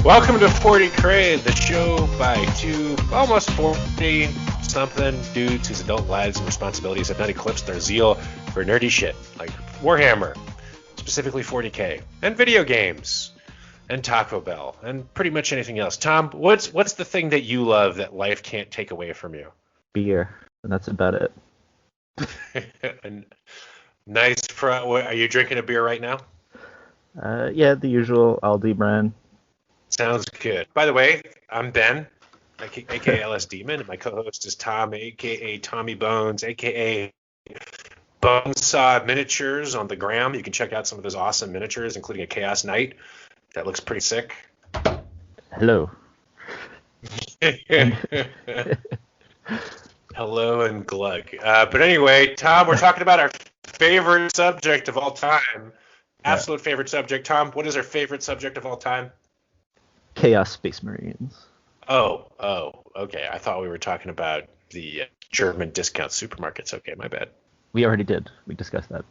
Welcome to 40 Crave, the show by two almost 40-something dudes whose adult lives and responsibilities have not eclipsed their zeal for nerdy shit like Warhammer, specifically 40K, and video games, and Taco Bell, and pretty much anything else. Tom, what's the thing that you love that life can't take away from you? Beer, and that's about it. And nice. Are you drinking a beer right now? Yeah, the usual Aldi brand. Sounds good. By the way, I'm Ben, aka LS Demon, and my co-host is Tom, aka Tommy Bones, aka Bonesaw Miniatures on the gram. You can check out some of those awesome miniatures, including a Chaos Knight that looks pretty sick. Hello. Hello and glug. But anyway, Tom, we're talking about our favorite subject of all time. Absolute favorite subject. Tom, what is our favorite subject of all time? Chaos Space Marines. Oh, okay. I thought we were talking about the German discount supermarkets. Okay, my bad. We already did. We discussed that.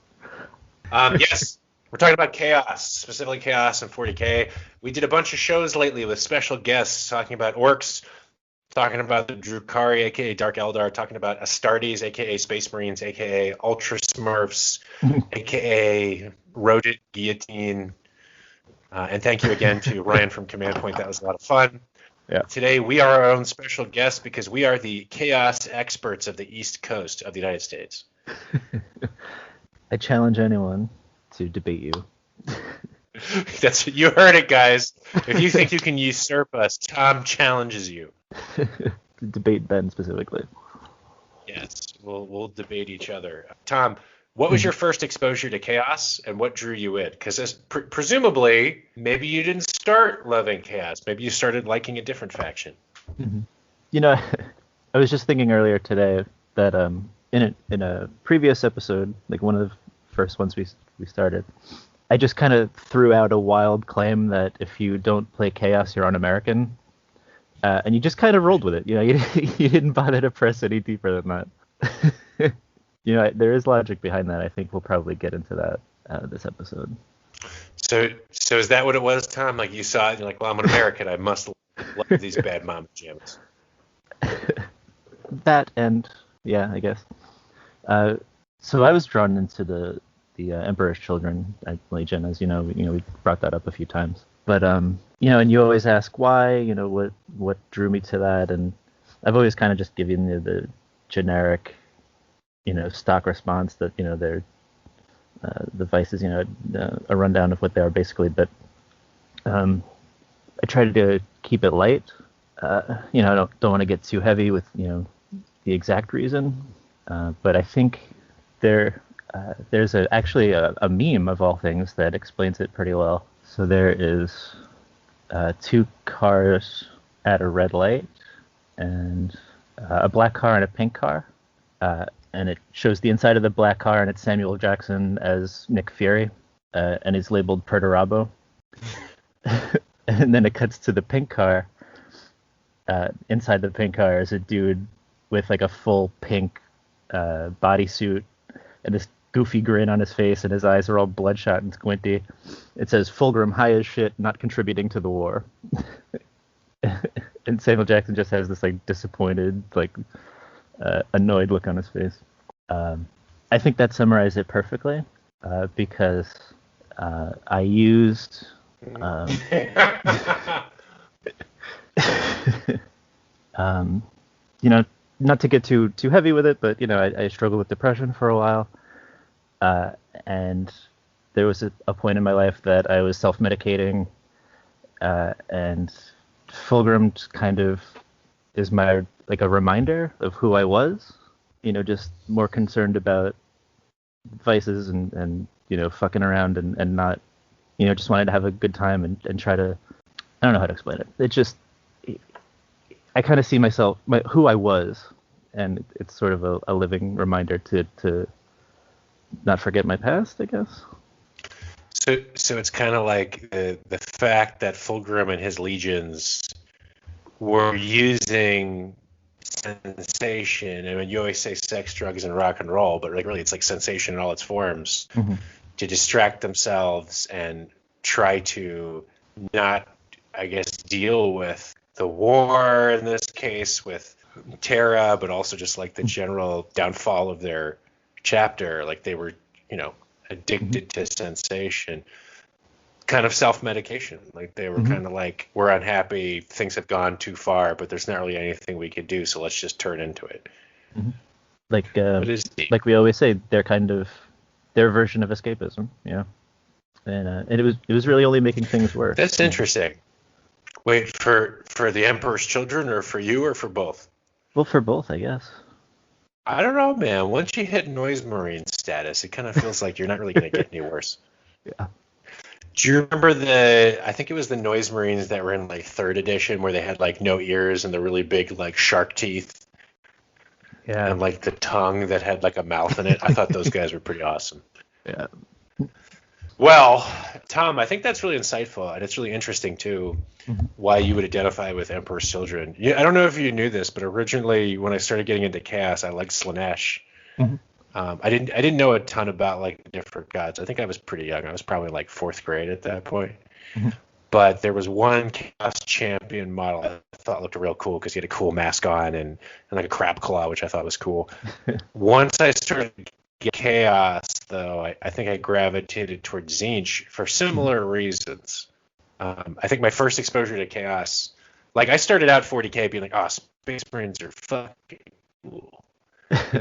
Yes, we're talking about Chaos, specifically Chaos and 40K. We did a bunch of shows lately with special guests talking about orcs, talking about the Drukhari, aka Dark Eldar, talking about Astartes, aka Space Marines, aka Ultra Smurfs, aka Rodent Guillotine. And thank you again to Ryan from Command Point. That was a lot of fun. Yeah. Today we are our own special guest because we are the chaos experts of the East Coast of the United States. I challenge anyone to debate you. You heard it, guys. If you think you can usurp us, Tom challenges you. Debate Ben specifically. Yes, we'll debate each other. Tom, what was your first exposure to Chaos, and what drew you in? Because presumably, maybe you didn't start loving Chaos. Maybe you started liking a different faction. Mm-hmm. You know, I was just thinking earlier today that in a previous episode, like one of the first ones we started, I just kind of threw out a wild claim that if you don't play Chaos, you're un-American. And you just kind of rolled with it. You know, you didn't bother to press any deeper than that. You know, there is logic behind that. I think we'll probably get into that this episode. So is that what it was, Tom? Like you saw it, and you're like, well, I'm an American. I must love these bad mama jammas. That and yeah, I guess. So I was drawn into the Emperor's Children at Legion, as you know, we brought that up a few times. But you know, and you always ask why, you know, what drew me to that, and I've always kind of just given you the generic, you know, stock response that, you know, they're the vices, you know, a rundown of what they are basically. But I try to keep it light. You know, I don't want to get too heavy with, you know, the exact reason. But I think there's actually a meme of all things that explains it pretty well. So there is two cars at a red light, and a black car and a pink car. And it shows the inside of the black car, and it's Samuel Jackson as Nick Fury, and he's labeled Perturabo. And then it cuts to the pink car. Inside the pink car is a dude with like a full pink bodysuit and this goofy grin on his face, and his eyes are all bloodshot and squinty. It says, "Fulgrim high as shit, not contributing to the war." And Samuel Jackson just has this like disappointed, like annoyed look on his face. I think that summarized it perfectly, because I used you know, not to get too heavy with it, but you know, I struggled with depression for a while, and there was a point in my life that I was self-medicating, and Fulgrim kind of is my like a reminder of who I was, you know, just more concerned about vices and you know, fucking around and not, you know, just wanted to have a good time and try to, I don't know how to explain it. It just, I kind of see myself, who I was, and it's sort of a living reminder to not forget my past, I guess. So it's kind of like the fact that Fulgrim and his legions were using sensation, and when you always say sex, drugs, and rock and roll, but like really it's like sensation in all its forms, to distract themselves and try to not, I guess, deal with the war in this case with Terra, but also just like the general downfall of their chapter. Like they were, addicted to sensation, kind of self-medication. Like they were kind of like, we're unhappy, things have gone too far, but there's not really anything we could do, so let's just turn into it. Like we always say, they're kind of their version of escapism, and it was really only making things worse. That's interesting. Wait, for the Emperor's Children, or for you, or for both? Well, for both, I guess. I don't know, man. Once you hit Noise Marine status, it kind of feels like you're not really going to get any worse. Yeah. Do you remember I think it was the Noise Marines that were in like 3rd edition, where they had like no ears and the really big like shark teeth? Yeah. And like the tongue that had like a mouth in it. I thought those guys were pretty awesome. Yeah. Well, Tom, I think that's really insightful, and it's really interesting too, why you would identify with Emperor's Children. I don't know if you knew this, but originally when I started getting into Chaos, I liked Slaanesh. I didn't know a ton about like the different gods. I think I was pretty young. I was probably like 4th grade at that point. But there was one Chaos Champion model I thought looked real cool because he had a cool mask on and like a crab claw, which I thought was cool. Once I started Chaos, though, I think I gravitated towards Tzeentch for similar reasons. I think my first exposure to Chaos, like I started out 40k being like, oh, Space Marines are fucking cool.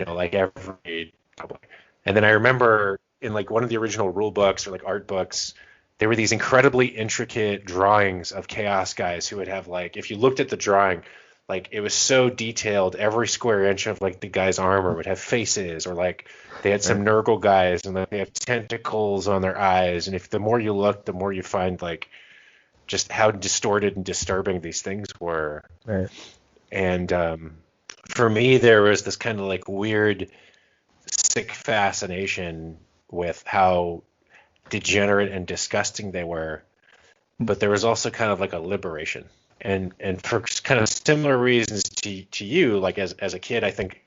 Like every couple. And then I remember in like one of the original rule books or like art books, there were these incredibly intricate drawings of Chaos guys who would have like, if you looked at the drawing, like it was so detailed, every square inch of like the guy's armor would have faces, or like they had some Nurgle guys and like they have tentacles on their eyes. And if the more you look, the more you find like just how distorted and disturbing these things were. Right. And for me, there was this kind of like weird, sick fascination with how degenerate and disgusting they were, but there was also kind of like a liberation. And for kind of similar reasons to you, like as a kid, I think,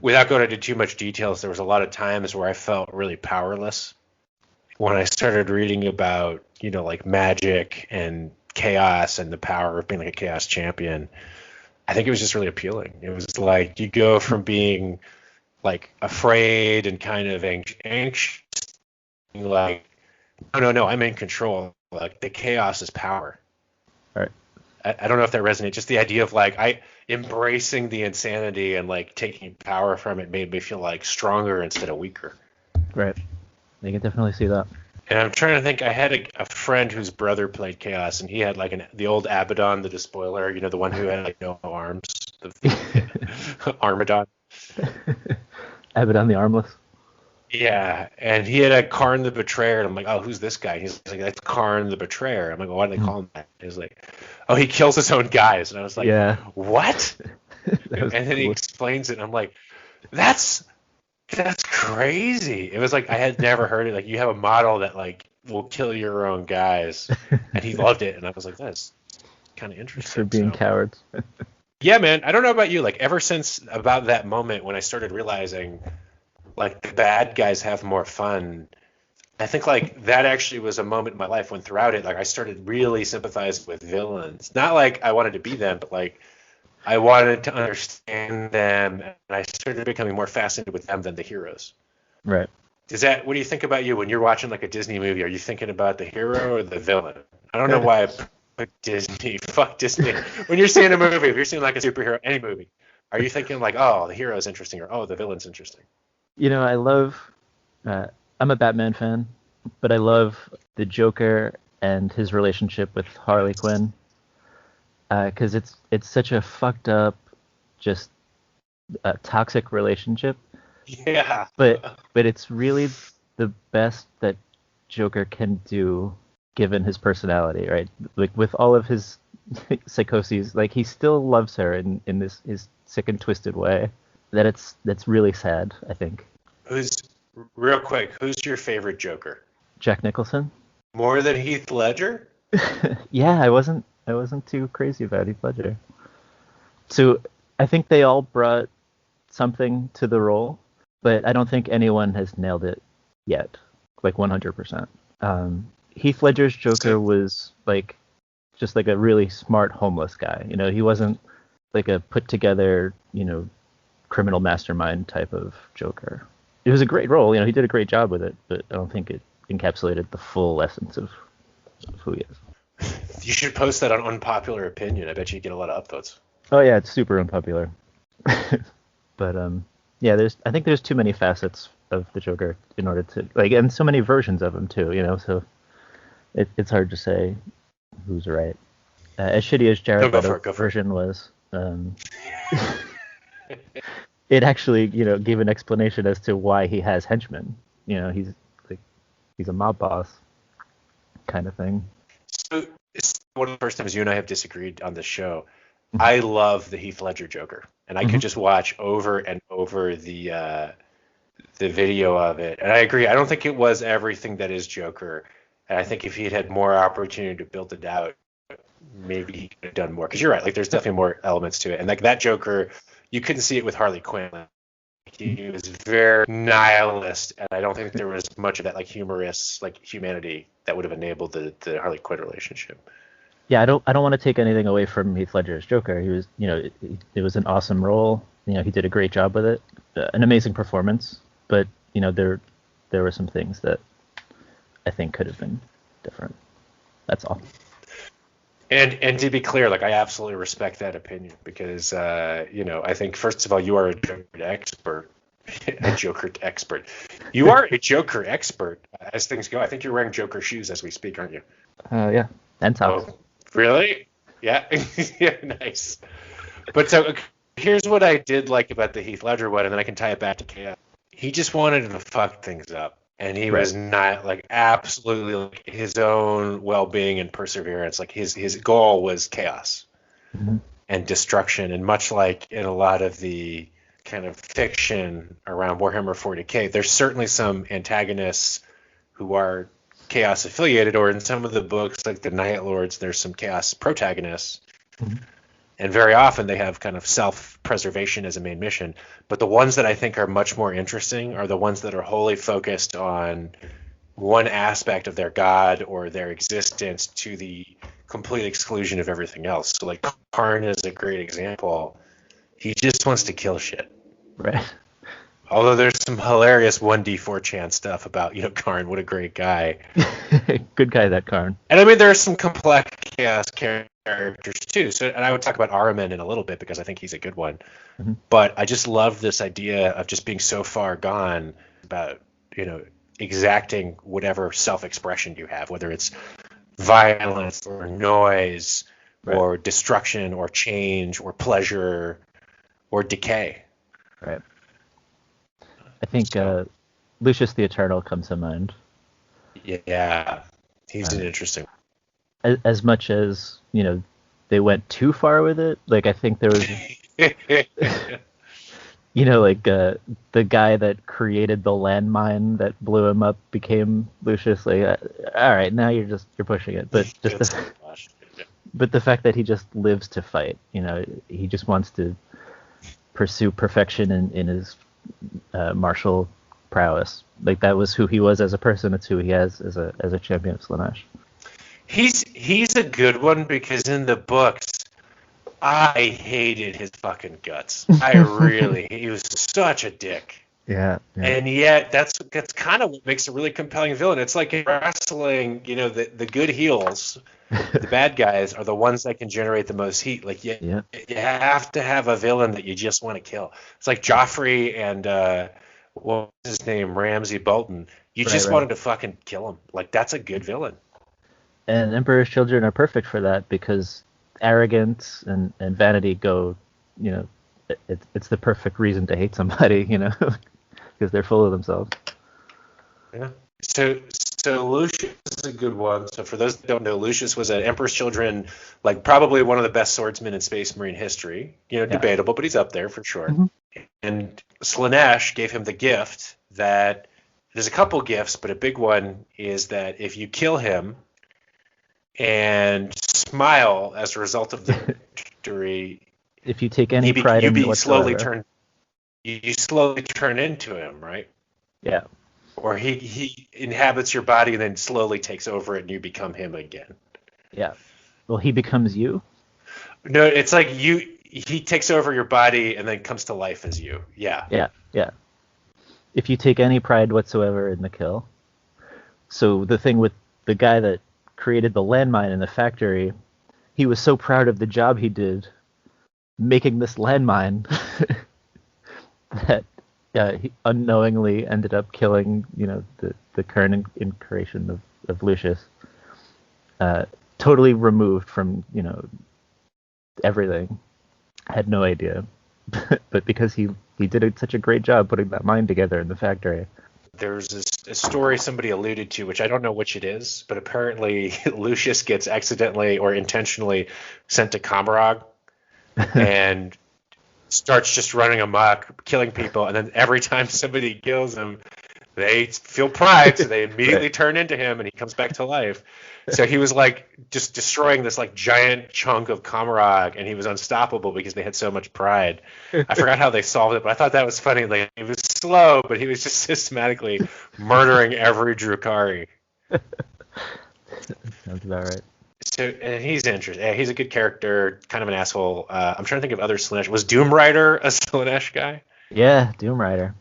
without going into too much details, there was a lot of times where I felt really powerless. When I started reading about, like magic and chaos and the power of being like a chaos champion, I think it was just really appealing. It was like you go from being like afraid and kind of anxious, like, no, I'm in control. Like the chaos is power. Right. I don't know if that resonates. Just the idea of like embracing the insanity and like taking power from it made me feel like stronger instead of weaker. Right. I can definitely see that. And I'm trying to think. I had a friend whose brother played Chaos, and he had like the old Abaddon, the Despoiler. The one who had like no arms, the Armadon. Abaddon the Armless. Yeah, and he had a Karn the Betrayer, and I'm like, oh, who's this guy? He's like, that's Karn the Betrayer. I'm like, well, why do they call him that? He's like, oh, he kills his own guys. And I was like, yeah. What? And then cool. he explains it, and I'm like, that's crazy. It was like I had never heard it. Like you have a model that like will kill your own guys, and he loved it, and I was like, that's kind of interesting. For being cowards. Yeah, man. I don't know about you. Like ever since about that moment when I started realizing like the bad guys have more fun, I think like that actually was a moment in my life when throughout it, like I started really sympathizing with villains. Not like I wanted to be them, but like I wanted to understand them, and I started becoming more fascinated with them than the heroes. Right. What do you think about you when you're watching like a Disney movie? Are you thinking about the hero or the villain? I don't know why I put Disney. Fuck Disney. When you're seeing a movie, if you're seeing like a superhero, any movie, are you thinking like, oh, the hero is interesting, or oh, the villain's interesting? I love, I'm a Batman fan, but I love the Joker and his relationship with Harley Quinn, because it's such a fucked up, just toxic relationship. Yeah. But it's really the best that Joker can do given his personality, right? Like with all of his psychoses, like he still loves her in this his sick and twisted way. That's really sad, I think. Real quick, who's your favorite Joker? Jack Nicholson. More than Heath Ledger? Yeah, I wasn't too crazy about Heath Ledger. So I think they all brought something to the role, but I don't think anyone has nailed it yet, like 100%. Heath Ledger's Joker was like just like a really smart homeless guy. He wasn't like a put together, criminal mastermind type of Joker. It was a great role. He did a great job with it, but I don't think it encapsulated the full essence of who he is. You should post that on Unpopular Opinion. I bet you get a lot of upvotes. Oh yeah, it's super unpopular. But yeah, I think there's too many facets of the Joker in order to and so many versions of him too. So it's hard to say who's right. As shitty as Jared Leto's version was, it actually gave an explanation as to why he has henchmen. He's a mob boss kind of thing. So it's one of the first times you and I have disagreed on this show. I love the Heath Ledger Joker, and I could just watch over and over the video of it. And I agree. I don't think it was everything that is Joker. And I think if he had more opportunity to build it out, maybe he could have done more. Because you're right. There's definitely more elements to it. And that Joker, you couldn't see it with Harley Quinn. He was very nihilist, and I don't think there was much of that humorous humanity that would have enabled the Harley Quinn relationship. Yeah, I don't want to take anything away from Heath Ledger's Joker. He was, it was an awesome role. He did a great job with it, an amazing performance. But there were some things that I think could have been different. That's all. And to be clear, I absolutely respect that opinion because I think first of all you are a Joker expert. You are a Joker expert as things go. I think you're wearing Joker shoes as we speak, aren't you? Yeah, and socks. Oh, really? Yeah. Yeah, nice. But so here's what I did like about the Heath Ledger one, and then I can tie it back to Chaos. He just wanted to fuck things up. And he was not absolutely his own well-being and perseverance. His goal was chaos and destruction. And much like in a lot of the kind of fiction around Warhammer 40K, there's certainly some antagonists who are chaos affiliated, or in some of the books like the Night Lords, there's some chaos protagonists. And very often they have kind of self-preservation as a main mission. But the ones that I think are much more interesting are the ones that are wholly focused on one aspect of their god or their existence to the complete exclusion of everything else. So Karn is a great example. He just wants to kill shit. Right. Although there's some hilarious 1d4 chant stuff about, Karn, what a great guy. Good guy, that Karn. And I mean, there's some complex chaos characters too. So, and I would talk about Ahriman in a little bit because I think he's a good one. But I just love this idea of just being so far gone about, exacting whatever self-expression you have, whether it's violence or noise or destruction or change or pleasure or decay. Right. I think Lucius the Eternal comes to mind. Yeah, he's an interesting. As much as they went too far with it. I think there was, the guy that created the landmine that blew him up became Lucius. All right, now you're pushing it. But just but the fact that he just lives to fight. He just wants to pursue perfection in his martial prowess. That was who he was as a person. It's who he is as a champion of Slaanesh. He's a good one because in the books, I hated his fucking guts. He was such a dick. Yeah. And yet that's kind of what makes a really compelling villain. It's like in wrestling, the good heels, the bad guys are the ones that can generate the most heat. You have to have a villain that you just want to kill. It's like Joffrey and what was his name, Ramsay Bolton. You just wanted to fucking kill him. That's a good villain. And Emperor's Children are perfect for that because arrogance and vanity go, it's the perfect reason to hate somebody, because they're full of themselves. Yeah. So Lucius is a good one. So for those that don't know, Lucius was an Emperor's Children, probably one of the best swordsmen in Space Marine history. Debatable, but he's up there for sure. And Slaanesh gave him the gift that there's a couple gifts, but a big one is that if you kill him and smile as a result of the victory, if you take any pride in it whatsoever, you slowly turn into him, right? Yeah. Or he inhabits your body and then slowly takes over it and you become him again. Yeah. Well, he becomes you. No, it's like he takes over your body and then comes to life as you. Yeah. Yeah, yeah. If you take any pride whatsoever in the kill. So the thing with the guy that created the landmine in the factory, he was so proud of the job he did making this landmine that he unknowingly ended up killing, the current incarnation of Lucius. Totally removed from, everything. Had no idea. But because he did such a great job putting that mine together in the factory. There's a story somebody alluded to, which I don't know which it is, but apparently Lucius gets accidentally or intentionally sent to Camargue and starts just running amok, killing people, and then every time somebody kills him, they feel pride, so they immediately turn into him, and he comes back to life. So he was like just destroying this like giant chunk of Camargue, and he was unstoppable because they had so much pride. I forgot how they solved it, but I thought that was funny. Like, he was slow, but he was just systematically murdering every Drukhari. Sounds about right. So, and he's interesting. Yeah, he's a good character, kind of an asshole. I'm trying to think of other Slaanesh. Was Doom Rider a Slaanesh guy? Yeah, Doom Rider.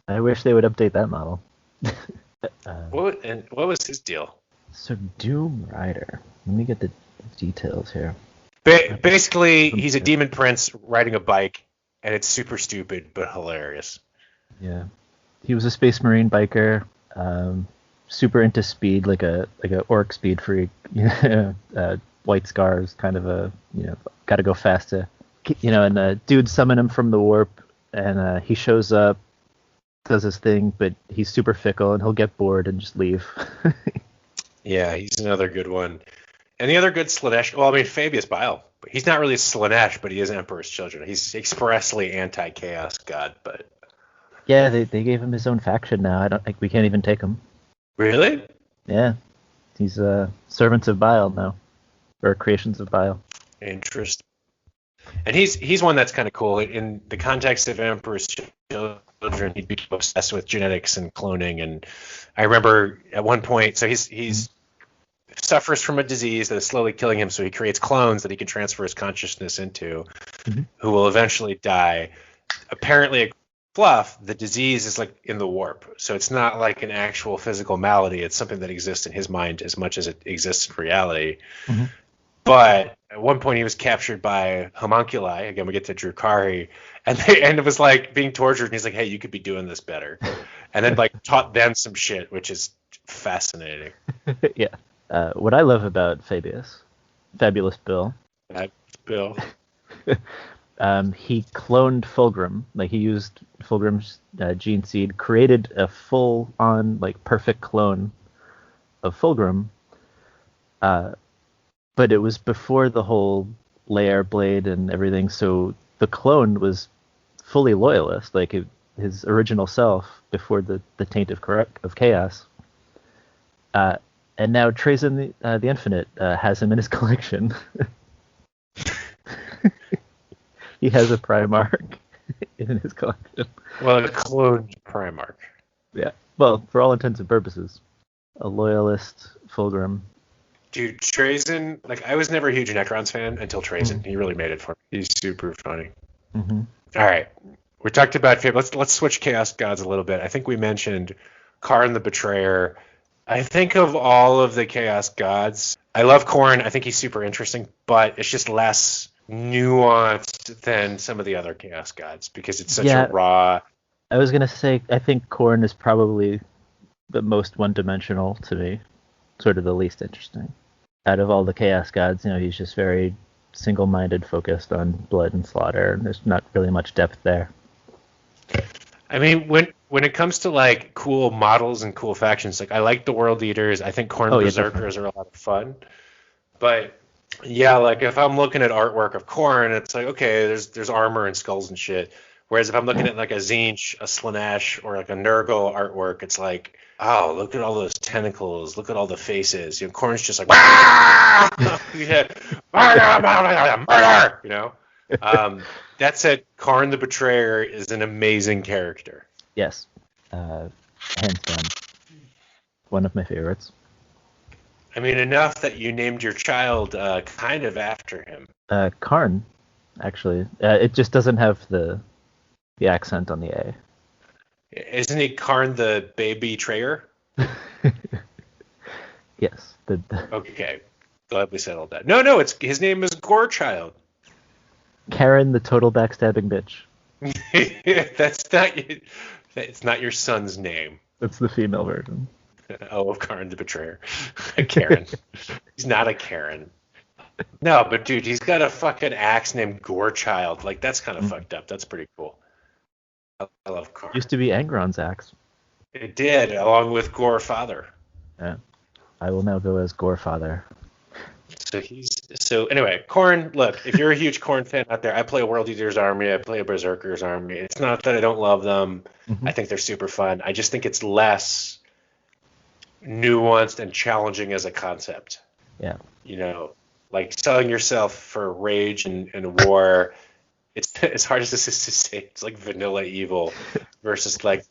I wish they would update that model. What was his deal? So Doom Rider. Let me get the details here. Basically, he's a demon prince riding a bike, and it's super stupid but hilarious. Yeah, he was a Space Marine biker, super into speed, like a orc speed freak. White scars, kind of a got to go faster. And the dude summon him from the warp, and he shows up, does his thing, but he's super fickle, and he'll get bored and just leave. Yeah, he's another good one. And the other good Slaanesh, well, I mean, Fabius Bile. He's not really a Slaanesh, but he is Emperor's Children. He's expressly anti-chaos god, but... Yeah, they gave him his own faction now. I don't think we can't even take him. Really? Yeah. He's Servants of Bile now. Or Creations of Bile. Interesting. And he's one that's kind of cool. In the context of Emperor's Children, he'd be obsessed with genetics and cloning. And I remember at one point, so he's suffers from a disease that is slowly killing him, so he creates clones that he can transfer his consciousness into, who will eventually die. Apparently, at Fluff, the disease is like in the warp, so it's not like an actual physical malady. It's something that exists in his mind as much as it exists in reality. Mm-hmm. But at one point, he was captured by homunculi. Again, we get to Drukhari, and it was like being tortured. And he's like, "Hey, you could be doing this better," and then like taught them some shit, which is fascinating. Yeah. What I love about Fabulous Bill. Bill. He cloned Fulgrim. Like, he used Fulgrim's gene seed, created a full-on, like, perfect clone of Fulgrim. But it was before the whole layer blade and everything, so the clone was fully loyalist, like his original self before the taint of chaos. And now Trazyn the Infinite has him in his collection. He has a Primarch in his collection. Well, a cloned Primarch. Yeah. Well, for all intents and purposes, a loyalist Fulgrim. Dude, Trazyn, like, I was never a huge Necrons fan until Trazyn. He really made it for me. He's super funny. Mm-hmm. All right. We talked about... Let's switch Chaos Gods a little bit. I think we mentioned Karn the Betrayer. I think of all of the Chaos Gods, I love Khorne. I think he's super interesting, but it's just less nuanced than some of the other Chaos Gods because it's such a raw... I was going to say, I think Khorne is probably the most one-dimensional to me, sort of the least interesting. Out of all the Chaos Gods, he's just very single-minded, focused on blood and slaughter, and there's not really much depth there. I mean, when it comes to like cool models and cool factions, like I like the World Eaters. I think Khorne Berserkers are a lot of fun. But yeah, like if I'm looking at artwork of Khorne, it's like, okay, there's armor and skulls and shit. Whereas if I'm looking at like a Tzeentch, a Slaanesh, or like a Nurgle artwork, it's like, oh, look at all those tentacles, look at all the faces. Khorne's just like, murder, That said, Karn the Betrayer is an amazing character. Yes. Hands down. One of my favorites. I mean, enough that you named your child kind of after him. Karn, actually. It just doesn't have the accent on the A. Isn't he Karn the baby betrayer? Yes. Okay. Glad we settled that. No, his name is Gorechild. Karen, the total backstabbing bitch. It's not your son's name. That's the female version. Oh, of Karn the betrayer. Karen. He's not a Karen. No, but dude, he's got a fucking axe named Gorechild. Like, that's kind of fucked up. That's pretty cool. I love Karn. Used to be Angron's axe. It did, along with Gore Father. Yeah. I will now go as Gore Father. So anyway, Khorne, look, if you're a huge Khorne fan out there, I play a World Eater's Army, I play a Berserker's Army. It's not that I don't love them. I think they're super fun. I just think it's less nuanced and challenging as a concept. Yeah. You know, like selling yourself for rage and war. It's as hard as this is to say. It's like vanilla evil versus like,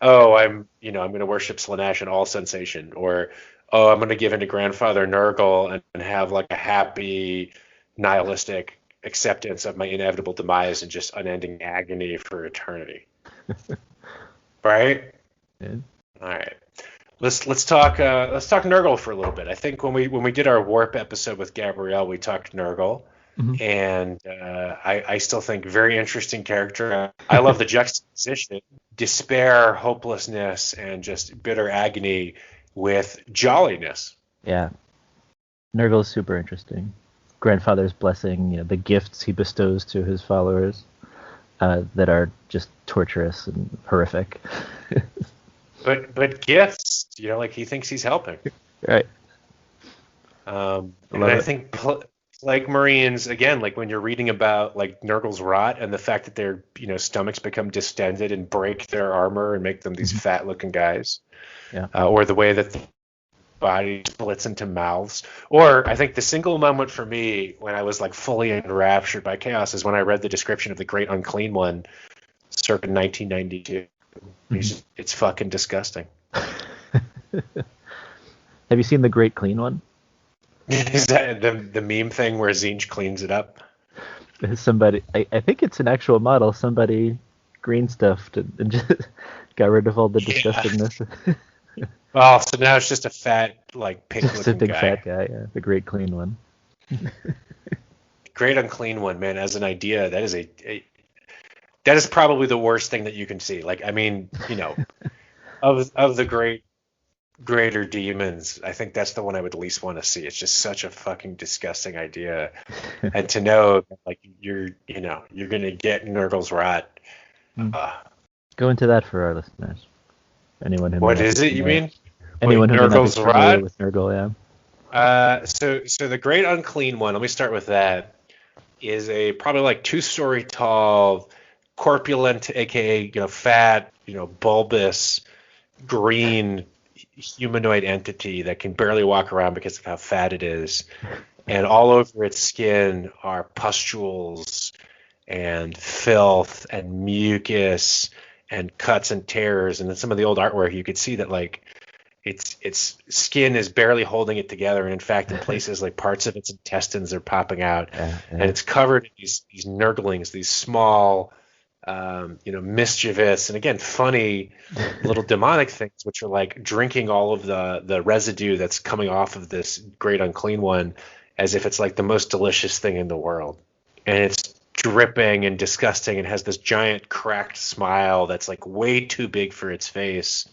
oh, I'm going to worship Slaanesh and all sensation, or oh, I'm going to give in to Grandfather Nurgle and have like a happy, nihilistic acceptance of my inevitable demise and just unending agony for eternity. Right? Yeah. All right. Let's talk Nurgle for a little bit. I think when we did our Warp episode with Gabrielle, we talked Nurgle, and I still think very interesting character. I love the juxtaposition, despair, hopelessness, and just bitter agony with jolliness. Yeah. Nurgle is super interesting. Grandfather's blessing, the gifts he bestows to his followers that are just torturous and horrific. But gifts, like he thinks he's helping. Right. And I think like Marines, again, like when you're reading about like Nurgle's rot and the fact that their stomachs become distended and break their armor and make them these fat looking guys. Yeah. Or the way that the body splits into mouths. Or I think the single moment for me when I was like fully enraptured by chaos is when I read the description of the Great Unclean One circa 1992. It's fucking disgusting. Have you seen the Great Clean One? Is that the meme thing where Zinj cleans it up? Somebody, I think it's an actual model. Somebody green stuffed and just got rid of all the disgustingness. Well, so now it's just a fat, like pink Just a looking big guy. fat guy, yeah. The Great Clean One. Great Unclean One, man. As an idea, that is probably the worst thing that you can see. Like, I mean, of the greater demons, I think that's the one I would least want to see. It's just such a fucking disgusting idea. And to know like you're gonna get Nurgle's rot. Go into that for our listeners. Anyone who what is it you mean? Anyone who Nurgle's is familiar with Nurgle, yeah. So the Great Unclean One, let me start with that, is a probably like 2-story tall, corpulent, aka fat, bulbous, green humanoid entity that can barely walk around because of how fat it is, and all over its skin are pustules and filth and mucus and cuts and tears. And in some of the old artwork you could see that like its skin is barely holding it together, and in fact in places like parts of its intestines are popping out. And it's covered in these nurglings, these small mischievous and again funny little demonic things, which are like drinking all of the residue that's coming off of this Great Unclean One as if it's like the most delicious thing in the world. And it's dripping and disgusting and has this giant cracked smile that's like way too big for its face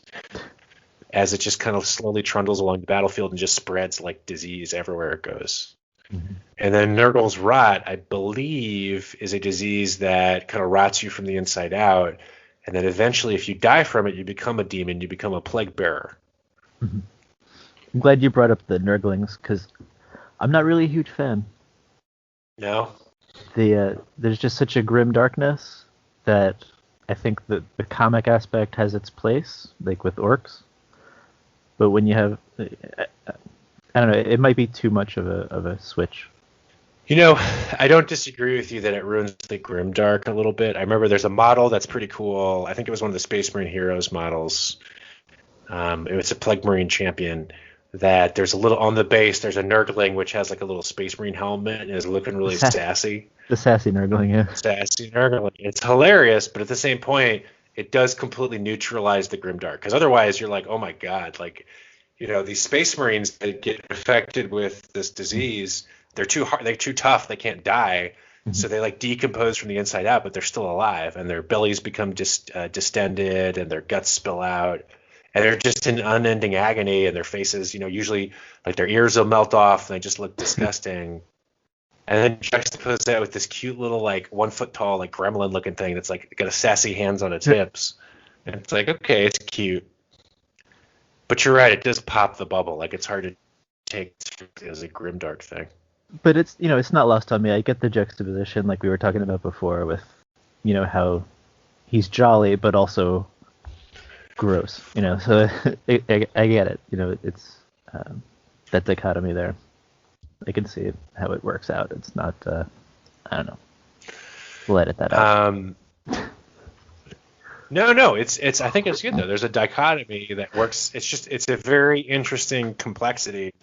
as it just kind of slowly trundles along the battlefield and just spreads like disease everywhere it goes. And then Nurgle's rot, I believe, is a disease that kind of rots you from the inside out. And then eventually, if you die from it, you become a demon. You become a plague bearer. I'm glad you brought up the Nurglings, because I'm not really a huge fan. No? There's just such a grim darkness that I think that the comic aspect has its place, like with orcs. But when you have... I don't know. It might be too much of a switch. I don't disagree with you that it ruins the grimdark a little bit. I remember there's a model that's pretty cool. I think it was one of the Space Marine Heroes models. It was a Plague Marine champion that there's a little on the base. There's a Nurgling which has like a little Space Marine helmet and is looking really sassy. The sassy Nurgling, yeah. Sassy Nurgling. It's hilarious, but at the same point, it does completely neutralize the Grimdark. Because otherwise, you're like, oh my god, like, these Space Marines that get infected with this disease, they're too hard, they're too tough, they can't die. So they like decompose from the inside out, but they're still alive, and their bellies become distended, and their guts spill out, and they're just in unending agony, and their faces, usually like their ears will melt off, and they just look disgusting. And then juxtapose that with this cute little like 1 foot tall like gremlin looking thing that's like got a sassy hands on its hips, and it's like, okay, it's cute, but you're right, it does pop the bubble. Like it's hard to take as a grimdark thing. But it's it's not lost on me. I get the juxtaposition like we were talking about before with how he's jolly but also gross. So I get it. It's that dichotomy there. I can see how it works out. It's not I don't know. We'll edit that out. No, it's I think it's good though. There's a dichotomy that works. It's a very interesting complexity.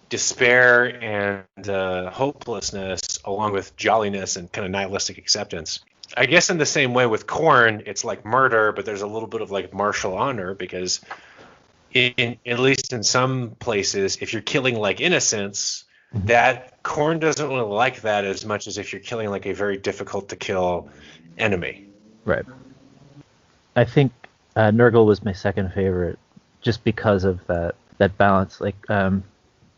Despair and hopelessness, along with jolliness and kind of nihilistic acceptance. I guess in the same way with Khorne, it's like murder, but there's a little bit of like martial honor, because at least in some places, if you're killing like innocents, that Khorne doesn't really like that as much as if you're killing like a very difficult to kill enemy. Right. I think Nurgle was my second favorite, just because of that balance. Like,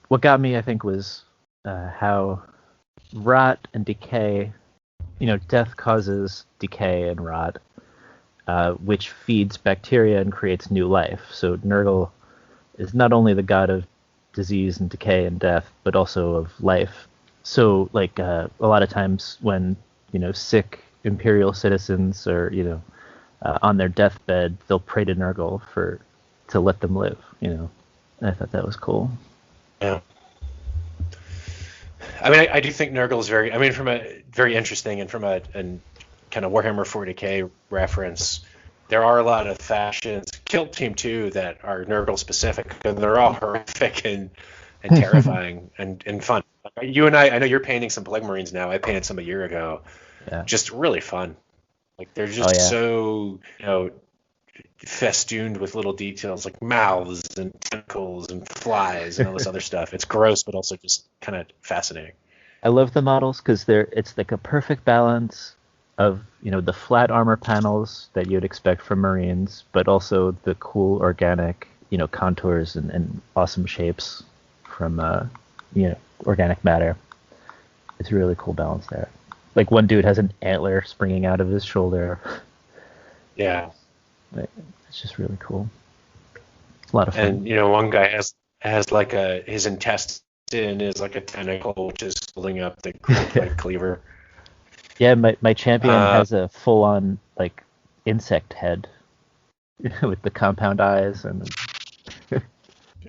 what got me, I think, was how rot and decay, death causes decay and rot, which feeds bacteria and creates new life. So Nurgle is not only the god of disease and decay and death, but also of life. So, like, a lot of times when, sick Imperial citizens are, on their deathbed, they'll pray to Nurgle to let them live, And I thought that was cool. Yeah. I mean, I do think Nurgle is very interesting, and from a kind of Warhammer 40k reference, there are a lot of factions, Kill Team 2, that are Nurgle specific, and they're all horrific and terrifying and fun. You and I know you're painting some Plague Marines now. I painted some a year ago. Yeah. Just really fun. Like they're just so, festooned with little details like mouths and tentacles and flies and all this other stuff. It's gross, but also just kind of fascinating. I love the models because it's like a perfect balance of the flat armor panels that you'd expect from Marines, but also the cool organic contours and awesome shapes from organic matter. It's a really cool balance there. Like one dude has an antler springing out of his shoulder. Yeah. It's just really cool. It's a lot of fun. And one guy has like his intestine is like a tentacle, which is holding up the like cleaver. Yeah, my champion has a full-on like insect head with the compound eyes and.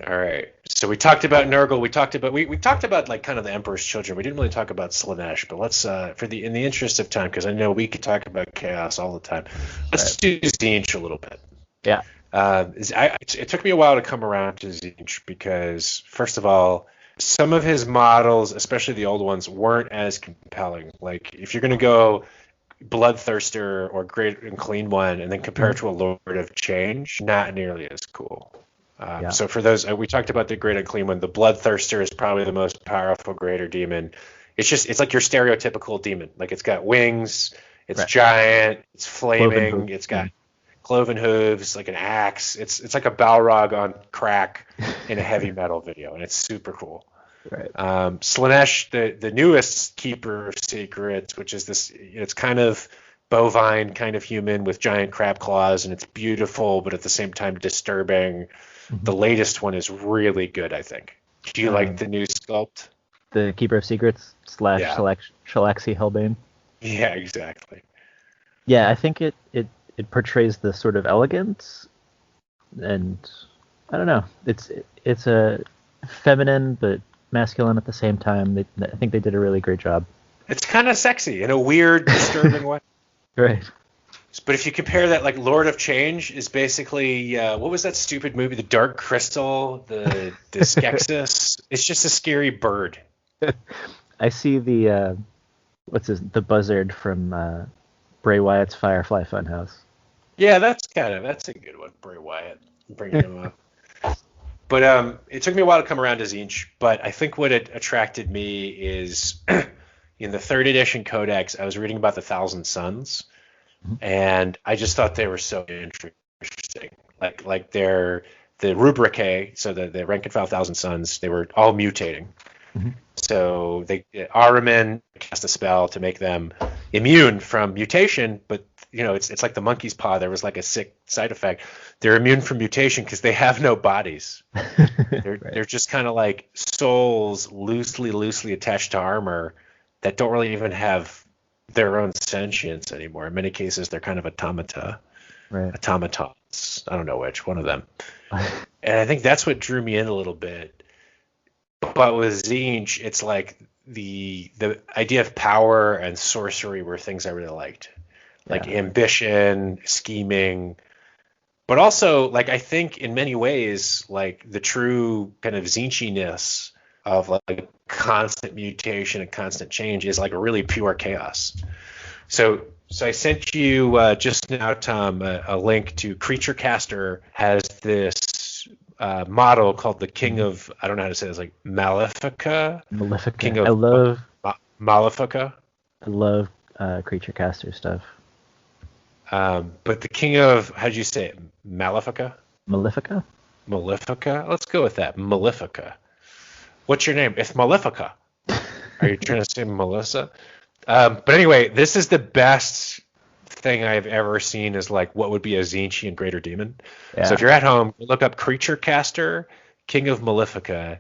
All right. So we talked about Nurgle. We talked about like kind of the Emperor's Children. We didn't really talk about Slaanesh, but let's in the interest of time, because I know we could talk about chaos all the time. Let's do Tzeentch a little bit. Yeah. It took me a while to come around to Tzeentch because, first of all, some of his models, especially the old ones, weren't as compelling. Like if you're going to go Bloodthirster or Great and Clean One and then compare it to a Lord of Change, not nearly as cool. So for those, we talked about the Great and Clean One. The Bloodthirster is probably the most powerful greater demon. It's like your stereotypical demon. Like it's got wings, it's giant, it's flaming, it's got cloven hooves, like an axe. It's like a Balrog on crack in a heavy metal video, and it's super cool. Right. Slaanesh, the newest Keeper of Secrets, which is this, it's kind of bovine, kind of human with giant crab claws, and it's beautiful, but at the same time disturbing. Mm-hmm. The latest one is really good, I think. Do you like the new sculpt? The Keeper of Secrets / Shalaxi Hellbane? Yeah, exactly. Yeah, I think it portrays the sort of elegance, and I don't know. It's a feminine but masculine at the same time. I think they did a really great job. It's kind of sexy in a weird, disturbing way. Right. But if you compare that, like Lord of Change is basically what was that stupid movie, The Dark Crystal, the Skeksis? It's just a scary bird. I see the the buzzard from Bray Wyatt's Firefly Funhouse. Yeah, that's a good one, Bray Wyatt, bringing him up. But it took me a while to come around to Tzeentch, but I think what it attracted me is in the third edition codex, I was reading about the Thousand Sons, and I just thought they were so interesting. Like they're the Rubricae, so the rank and file Thousand Sons, they were all mutating. Mm-hmm. So Ahriman cast a spell to make them immune from mutation, but it's like the monkey's paw. There was like a sick side effect. They're immune from mutation because they have no bodies. They're just kind of like souls loosely attached to armor that don't really even have their own sentience anymore. In many cases, they're kind of automata. Right. Automatons. I don't know which one of them. And I think that's what drew me in a little bit. But with Tzeentch, it's like the idea of power and sorcery were things I really liked. Like ambition, scheming, but also like I think in many ways like the true kind of Tzeentchiness of like constant mutation and constant change is like a really pure chaos. So I sent you just now, Tom, a link to Creature Caster has this model called the King of, I don't know how to say this, like Malefica. King of Malefica. I love Creature Caster stuff. But the King of, how did you say it? Malefica? Malefica? Let's go with that. Malefica. What's your name? It's Malefica. Are you trying to say Melissa? But anyway, this is the best thing I've ever seen is like what would be a Tzeentchian greater demon. Yeah. So if you're at home, look up Creature Caster, King of Malefica.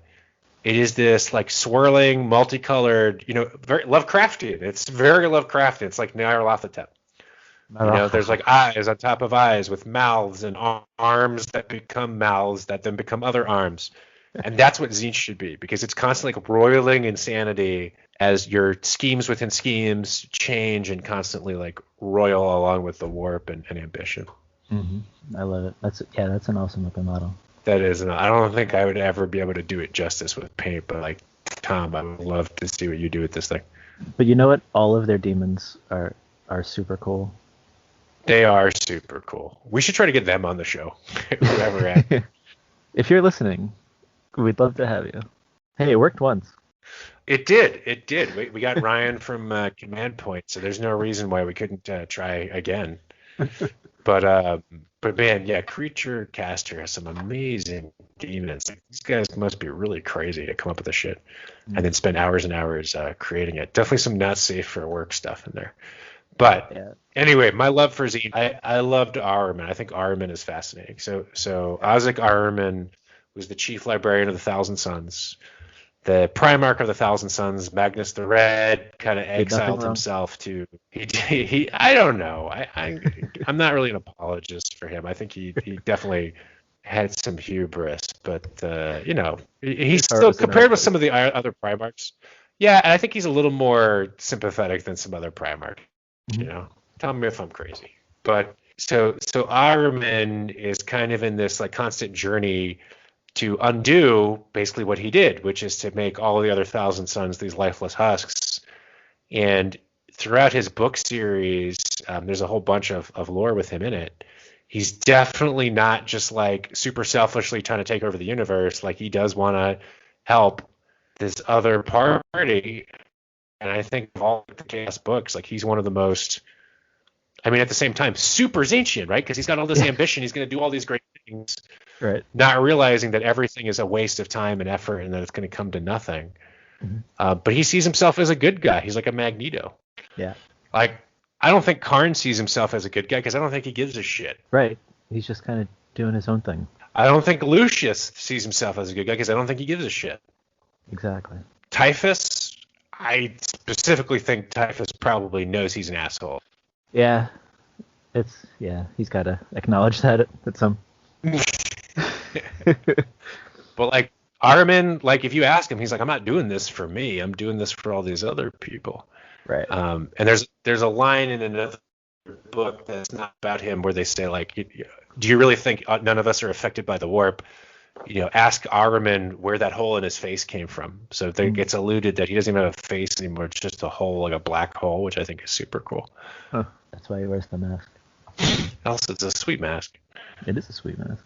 It is this like swirling, multicolored, very Lovecraftian. It's very Lovecraftian. It's like Nyarlathotep. There's like eyes on top of eyes with mouths and arms that become mouths that then become other arms. And that's what Tzeentch should be, because it's constantly like roiling insanity as your schemes within schemes change and constantly like roil along with the warp and ambition. Mm-hmm. I love it. That's an awesome looking model. That is. I don't think I would ever be able to do it justice with paint, but like Tom, I would love to see what you do with this thing. But you know what? All of their demons are super cool. They are super cool. We should try to get them on the show. Whoever. If you're listening, we'd love to have you. Hey, it worked once. It did. We got Ryan from Command Point, so there's no reason why we couldn't try again. But man, yeah, Creature Caster has some amazing demons. These guys must be really crazy to come up with this shit and then spend hours and hours creating it. Definitely some not safe for work stuff in there. But anyway, my love for Tzeentch, I loved Ahriman. I think Ahriman is fascinating. So Isaac Ahriman was the chief librarian of the Thousand Sons. The Primarch of the Thousand Sons, Magnus the Red, kind of exiled himself to. He I don't know. I'm not really an apologist for him. I think he definitely had some hubris, but he's still compared with some of the other Primarchs. Yeah, and I think he's a little more sympathetic than some other Primarchs. Mm-hmm. Tell me if I'm crazy. But so Ahriman is kind of in this like constant journey to undo basically what he did, which is to make all the other Thousand Sons these lifeless husks. And throughout his book series, there's a whole bunch of lore with him in it. He's definitely not just like super selfishly trying to take over the universe. Like he does want to help this other party. And I think of all the Chaos books, like he's one of the most, at the same time, super Tzeentchian, right? Because he's got all this ambition. He's going to do all these great things. Right. Not realizing that everything is a waste of time and effort and that it's going to come to nothing. Mm-hmm. But he sees himself as a good guy. He's like a Magneto. Yeah. Like, I don't think Karn sees himself as a good guy because I don't think he gives a shit. Right. He's just kind of doing his own thing. I don't think Lucius sees himself as a good guy because I don't think he gives a shit. Exactly. Typhus, I specifically think Typhus probably knows he's an asshole. Yeah. He's got to acknowledge that at some. But like Ahriman, like if you ask him, he's like, I'm not doing this for me. I'm doing this for all these other people. Right. And there's a line in another book that's not about him where they say, like, do you really think none of us are affected by the warp? Ask Ahriman where that hole in his face came from. So it's alluded that he doesn't even have a face anymore. It's just a hole, like a black hole, which I think is super cool. Oh, that's why he wears the mask. Also, it's a sweet mask. It is a sweet mask.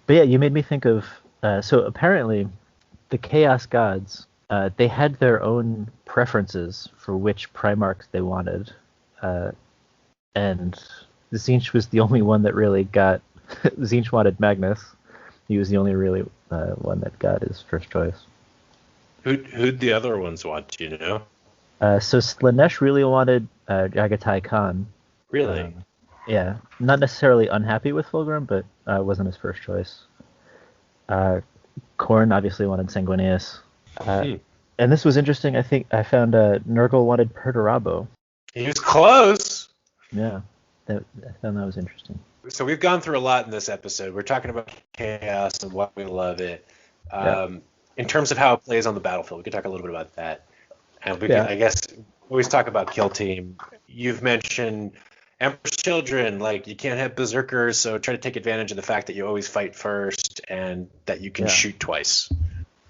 But yeah, you made me think of, so apparently the Chaos Gods, they had their own preferences for which Primarchs they wanted. And Tzeentch was the only one that really got, Tzeentch wanted Magnus. He was the only really one that got his first choice. Who'd the other ones want, do you know? So Slanesh really wanted Jagatai Khan. Really? Yeah, not necessarily unhappy with Fulgrim, but wasn't his first choice. Khorne obviously wanted Sanguinius. And this was interesting. I think I found Nurgle wanted Perturabo. He was close. Yeah, I found that was interesting. So we've gone through a lot in this episode. We're talking about chaos and why we love it. In terms of how it plays on the battlefield, we could talk a little bit about that. And we can, I guess, always talk about kill team. You've mentioned Emperor's Children, like you can't have berserkers, so try to take advantage of the fact that you always fight first and that you can shoot twice.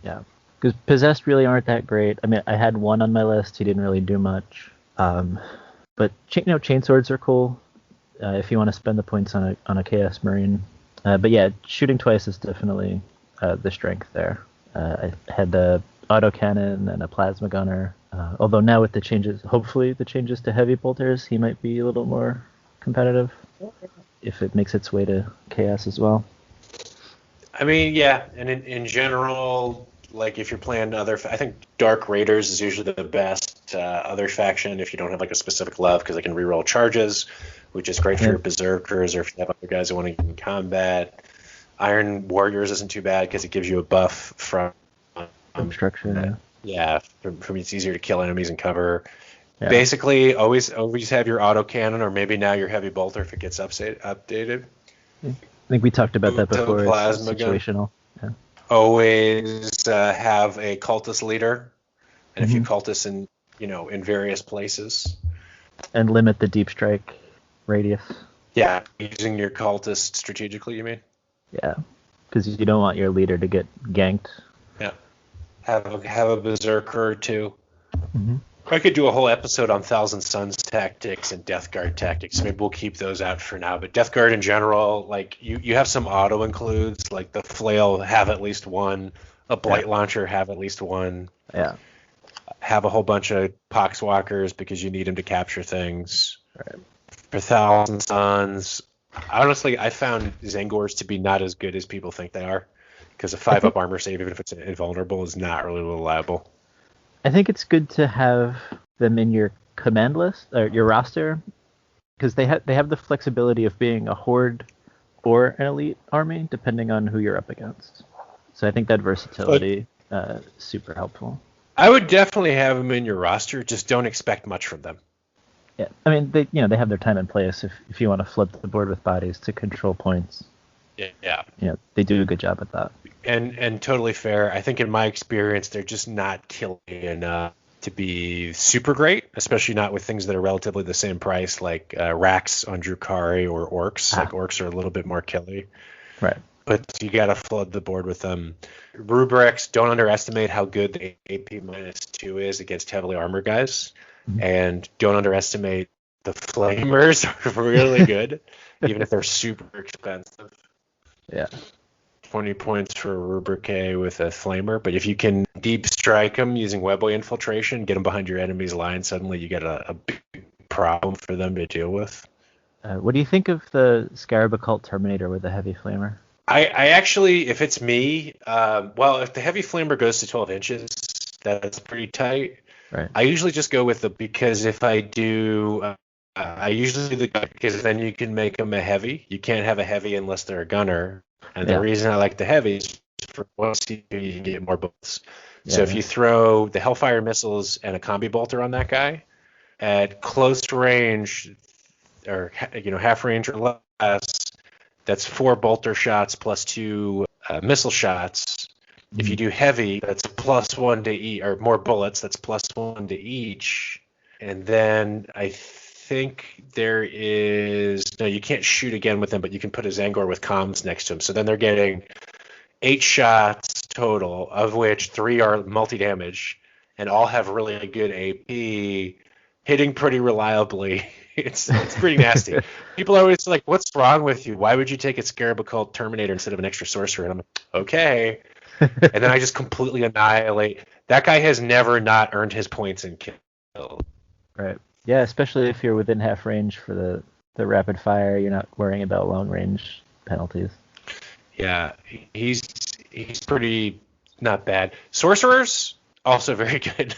Yeah, because possessed really aren't that great. I mean, I had one on my list. He didn't really do much. But chain swords are cool if you want to spend the points on a Chaos Marine. But yeah, shooting twice is definitely the strength there. I had the autocannon and a plasma gunner. Although now with the changes, hopefully the changes to heavy bolters, he might be a little more competitive if it makes its way to Chaos as well. I mean, yeah, and in general, like if you're playing I think Dark Raiders is usually the best other faction if you don't have like a specific love, because they can reroll charges, which is great for your berserkers or if you have other guys who want to get in combat. Iron Warriors isn't too bad because it gives you a buff from obstruction. Yeah, for me it's easier to kill enemies and cover. Yeah. Basically, always have your autocannon, or maybe now your heavy bolter if it gets updated. I think we talked about that before. Plasma it's situational. Yeah. Always have a cultist leader, and if you cultist in various places, and limit the deep strike radius. Yeah, using your cultist strategically, you mean? Yeah, because you don't want your leader to get ganked. Yeah. Have a berserker or two. I could do a whole episode on Thousand Suns tactics and Death Guard tactics. Maybe we'll keep those out for now. But Death Guard in general, like you have some auto includes, like the flail have at least one, a blight launcher have at least one. Yeah. Have a whole bunch of poxwalkers because you need them to capture things. Right. For Thousand Suns, honestly, I found Zangors to be not as good as people think they are. Because a 5-up armor save, even if it's invulnerable, is not really reliable. I think it's good to have them in your command list or your roster, because they have the flexibility of being a horde or an elite army, depending on who you're up against. So I think that versatility is super helpful. I would definitely have them in your roster. Just don't expect much from them. Yeah, I mean they have their time and place if you want to flood the board with bodies to control points. Yeah. They do a good job at that. And totally fair. I think in my experience, they're just not killing enough to be super great, especially not with things that are relatively the same price, like racks on Drukhari or orcs. Like orcs are a little bit more killy. Right. But you got to flood the board with them. Rubrics, don't underestimate how good the AP -2 is against heavily armored guys. And don't underestimate the flamers are really good, even if they're super expensive. Yeah. 20 points for Rubric A with a flamer, but if you can deep strike them using webway infiltration, get them behind your enemy's line, suddenly you get a big problem for them to deal with. What do you think of the Scarab Occult Terminator with the heavy flamer? I actually, if it's me, if the heavy flamer goes to 12 inches, that's pretty tight. Right. I usually just go with because if I do, I usually do because then you can make them a heavy. You can't have a heavy unless they're a gunner. And the reason I like the heavy is for one CPU you can get more bullets. So if you throw the Hellfire missiles and a combi bolter on that guy at close range, or half range or less, that's 4 bolter shots plus 2 missile shots. If you do heavy, that's +1 to each, or more bullets, that's +1 to each. And then I think there is no. You can't shoot again with them, but you can put a Zangor with comms next to him. So then they're getting 8 shots total, of which 3 are multi-damage, and all have really good AP, hitting pretty reliably. It's pretty nasty. People are always like, "What's wrong with you? Why would you take a Scarab Occult Terminator instead of an extra sorcerer?" And I'm like, "Okay." And then I just completely annihilate. That guy has never not earned his points in kill. Right. Yeah, especially if you're within half range for the rapid fire, you're not worrying about long range penalties. Yeah, he's pretty not bad. Sorcerers also very good.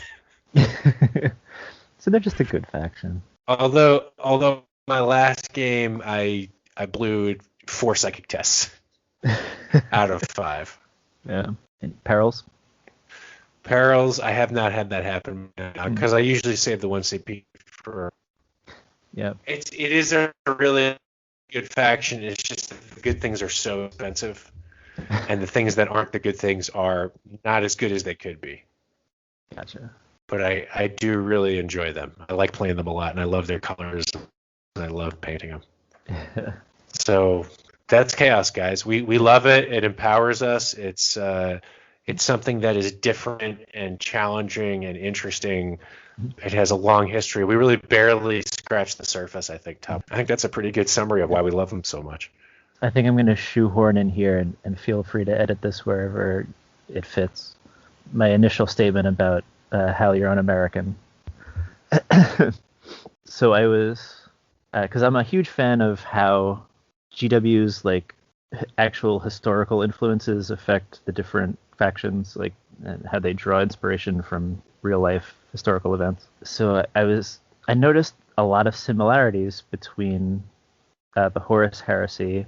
So they're just a good faction. Although my last game I blew 4 psychic tests out of 5. Yeah. And perils? Perils, I have not had that happen because I usually save the 1 CP for. Yeah. It is a really good faction. It's just the good things are so expensive, and the things that aren't the good things are not as good as they could be. Gotcha. But I do really enjoy them. I like playing them a lot, and I love their colors, and I love painting them. So that's Chaos, guys. We love it. It empowers us. It's something that is different and challenging and interesting. It has a long history. We really barely scratched the surface, I think, Tom. I think that's a pretty good summary of why we love them so much. I think I'm going to shoehorn in here, and feel free to edit this wherever it fits. My initial statement about how you're un-American. So I was, because I'm a huge fan of how GW's like actual historical influences affect the different factions, like and how they draw inspiration from real life historical events. So I noticed a lot of similarities between the Horus Heresy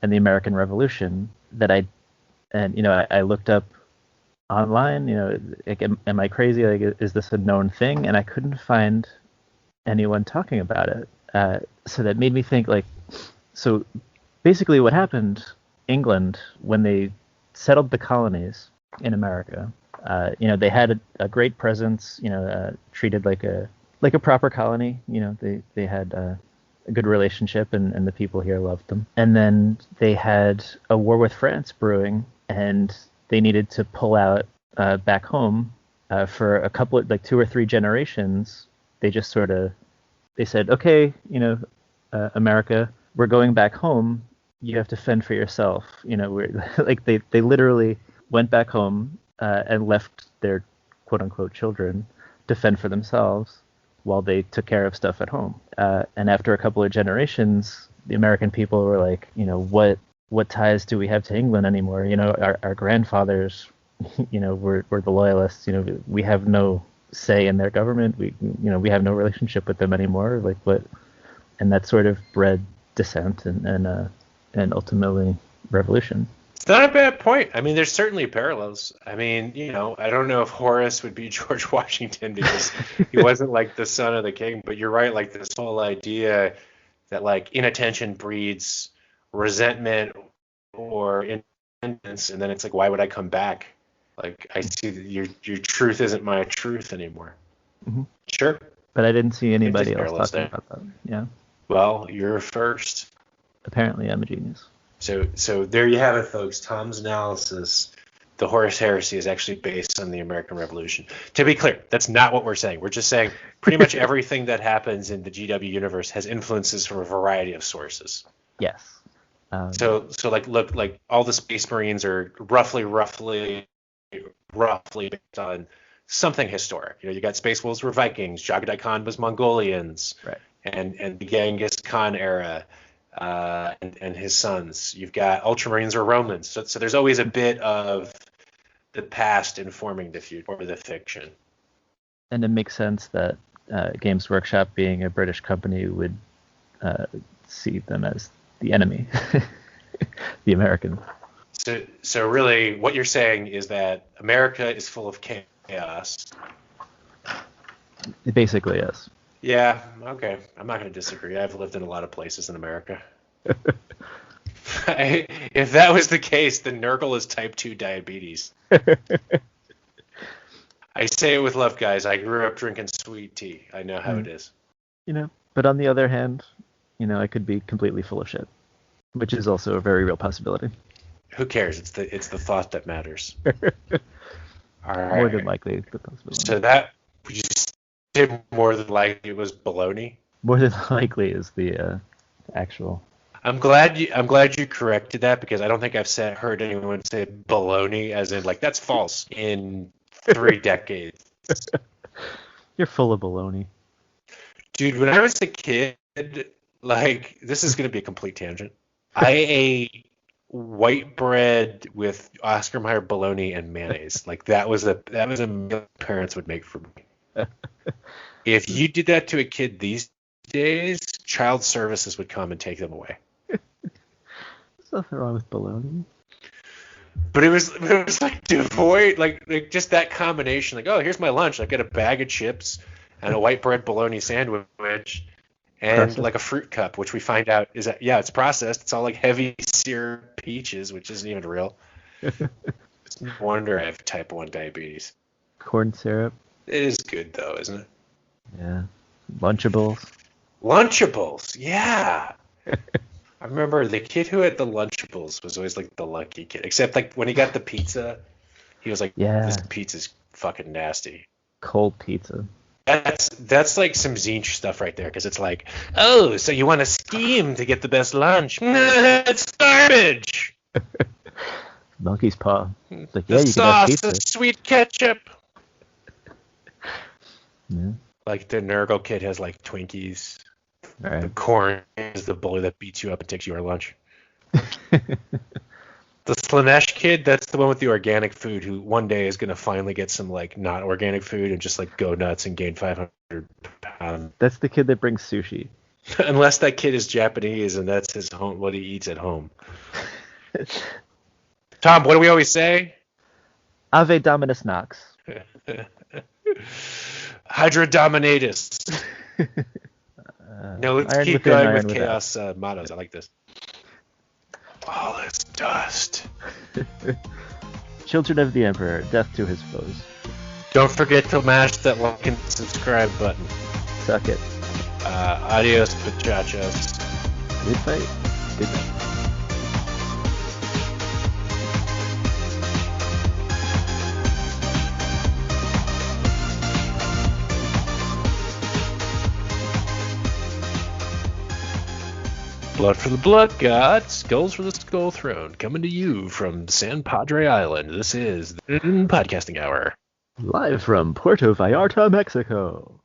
and the American Revolution that I looked up online, like, am I crazy? Like, is this a known thing? And I couldn't find anyone talking about it. So that made me think, like, so basically what happened, England, when they settled the colonies in America, they had a great presence, treated like a proper colony. They had a good relationship, and the people here loved them. And then they had a war with France brewing, and they needed to pull out back home for a couple of, like, 2 or 3 generations. They just they said, okay, America, we're going back home. You have to fend for yourself. We're like they literally went back home and left their quote unquote children to fend for themselves while they took care of stuff at home. And after a couple of generations, the American people were like, what ties do we have to England anymore? Our grandfathers, were the loyalists. We have no say in their government. We have no relationship with them anymore. Like, what? And that sort of bred dissent and ultimately revolution. It's not a bad point. I mean, there's certainly parallels. I mean, I don't know if Horace would be George Washington because he wasn't like the son of the king, but you're right. Like, this whole idea that, like, inattention breeds resentment or independence, and then it's like, why would I come back? Like, I see that your truth isn't my truth anymore. Mm-hmm. Sure. But I didn't see anybody else talking about that. Yeah. Well, you're first. Apparently, I'm a genius. So there you have it, folks. Tom's analysis. The Horus Heresy is actually based on the American Revolution. To be clear, that's not what we're saying. We're just saying pretty much everything that happens in the GW universe has influences from a variety of sources. Yes. So like, look, like, all the Space Marines are roughly based on something historic. You got Space Wolves were Vikings, Jagdai Khan was Mongolians, right, and the Genghis Khan era, and his sons. You've got Ultramarines are Romans. So there's always a bit of the past informing the future or the fiction. And it makes sense that Games Workshop, being a British company, would see them as the enemy, the Americans. So really, what you're saying is that America is full of chaos. Basically, yes. Yeah, okay. I'm not going to disagree. I've lived in a lot of places in America. If that was the case, then Nurgle is type 2 diabetes. I say it with love, guys. I grew up drinking sweet tea. I know how it is. But on the other hand, I could be completely full of shit, which is also a very real possibility. Who cares? It's the thought that matters. All right. More than likely, the possibility. So that would you say more than likely it was baloney? More than likely is the actual. I'm glad you corrected that, because I don't think I've heard anyone say baloney as in like that's false in 3 decades. You're full of baloney. Dude, when I was a kid, like, this is going to be a complete tangent. I ate white bread with Oscar Mayer bologna and mayonnaise. Like, that was a meal parents would make for me. If you did that to a kid these days, child services would come and take them away. There's nothing wrong with bologna. But it was like devoid, like just that combination. Like, oh, here's my lunch. I've got a bag of chips and a white bread bologna sandwich and Processed. like a fruit cup, which we find out is that, yeah, it's processed. It's all like heavy syrup peaches, which isn't even real. It's no wonder I have type 1 diabetes. Corn syrup. It is good though, isn't it? Yeah. Lunchables. Lunchables, yeah. I remember the kid who had the Lunchables was always like the lucky kid. Except like when he got the pizza, he was like, Yeah. This pizza's fucking nasty. Cold pizza. That's like some Zinch stuff right there, because it's like, oh, so you want to scheme to get the best lunch? Nah, it's garbage. Monkey's paw. It's like, The yeah, you can have sauce, pizza. the sweet ketchup. Yeah. Like the Nurgle kid has like Twinkies. All The right. corn is the bully that beats you up and takes your lunch. The Slanesh kid, that's the one with the organic food who one day is going to finally get some like not organic food and just like go nuts and gain 500 pounds. That's the kid that brings sushi. Unless that kid is Japanese and that's his home, what he eats at home. Tom, what do we always say? Ave Dominus Nox. Hydra Dominatus. No, let's Iron keep within, going iron with without. chaos mottos. I like this. All is dust. Children of the Emperor, death to his foes. Don't forget to mash that like and subscribe button. Suck it. Adios, muchachos. Good fight. Good night. Blood for the Blood God, Skulls for the Skull Throne, coming to you from San Padre Island. This is the Podcasting Hour. Live from Puerto Vallarta, Mexico.